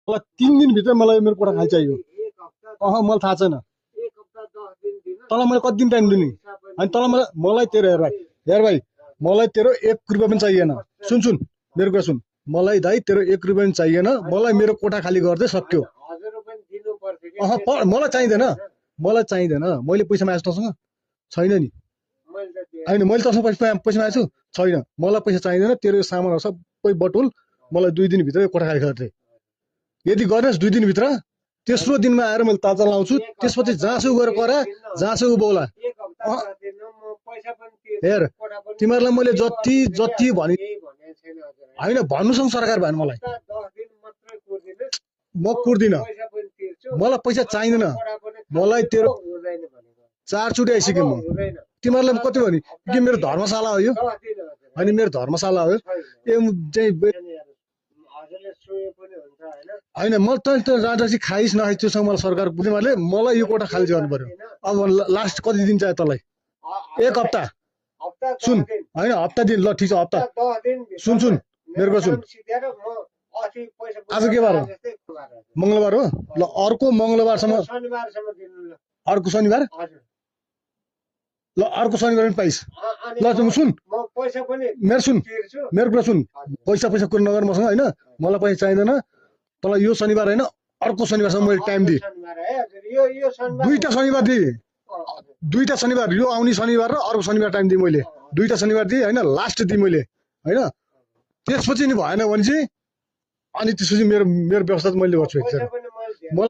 मलाई 3 दिनभित्र मलाई मेरो कोठा खाली चाहियो। मलाई थाहा छैन तँलाई मैले कति दिन टाइम दिने अनि तँलाई मलाई तेरो हेर भाइ मलाई तेरो 1 रुपैयाँ पनि चाहिएन। सुन मेरो कुरा सुन, मलाई दाइ तेरो 1 रुपैयाँ पनि चाहिएन। मलाई मेरो कोठा खाली गर्दै सक्यो। मलाई चाहिँदैन, मैले पैसा मागेछु तँसँग छैन नि। होइन मैले तँसँग पैसा मागेको छु छैन। मलाई पैसा चाहिँदैन, तेरो सामानहरू सबै बटुल, मलाई 2 दिनभित्र कोठा खाली गर्दै। यदि गर्नेस् 2 दिनभित्र, तेस्रो दिनमा आएर मैले ताजा लाउँछु। त्यसपछि जहाँसुकै गएर करा, जहाँसुकै बोला। हेर तिमीहरूलाई मैले जति भने होइन भन्नुसँग सरकार भएन। मलाई म कुर्दिनँ, मलाई पैसा चाहिँदैन। मलाई तेरो 4 चोटि आइसक्यो। म तिमीहरूलाई कति भने कि मेरो धर्मशाला हो यो, होइन मेरो धर्मशाला हो चाहिँ होइन। म त राजसी खाइस नखाइस त्योसँग मलाई सरकार तिमीहरूले मलाई यो कोठा खाली गर्नु पर्यो। अब लास्ट कति दिन चाहियो तँलाई? 1 हप्ता। सुन होइन हप्ता दिन, ल ठिक छ हप्ता। सुन मेरो कुरा सुन, आज के बार हो? मङ्गलबार हो। ल अर्को मङ्गलबारसम्म, अर्को शनिबार, ल अर्को शनिबार पनि पाइस। ल सुन मेरो कुरा सुन, पैसा कुरा नगर मसँग होइन। मलाई पैसा चाहिँदैन। तँलाई यो शनिबार होइन अर्को शनिबारसम्म मैले टाइम दिएँ। 2टा शनिबार दिएँ, 2टा शनिबार, यो आउने शनिबार र अर्को शनिबार टाइम दिएँ मैले। 2टा शनिबार दिएँ होइन, लास्ट दिएँ मैले होइन। त्यसपछि नि भएन भने चाहिँ अनि त्यसपछि मेरो व्यवस्था मैले गर्छु।